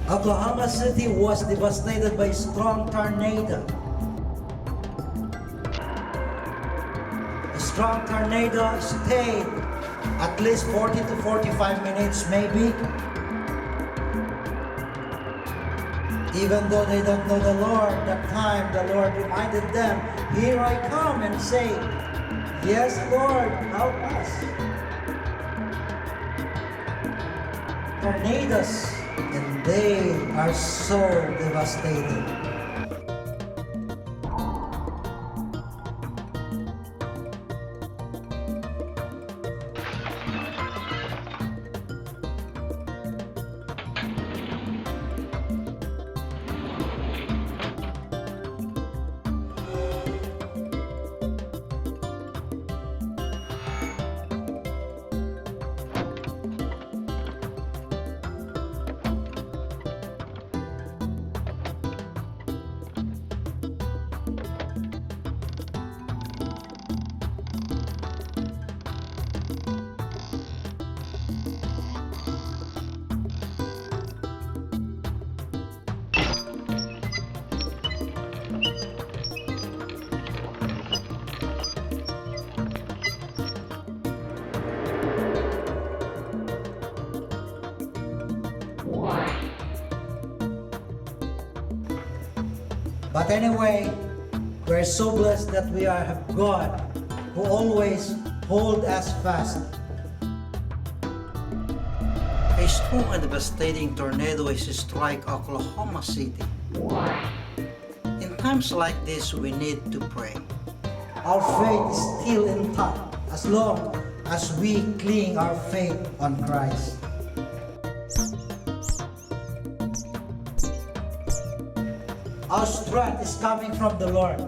Oklahoma City was devastated by a strong tornado. A strong tornado stayed at least 40 to 45 minutes maybe. Even though they don't know the Lord, that time the Lord reminded them, "Here I come," and say, "Yes, Lord, help us." Tornadoes, and they are so devastating. But anyway, we're so blessed that we have God who always hold us fast. A strong and devastating tornado is strike Oklahoma City. In times like this, we need to pray. Our faith is still intact as long as we cling our faith on Christ. Our strength is coming from the Lord.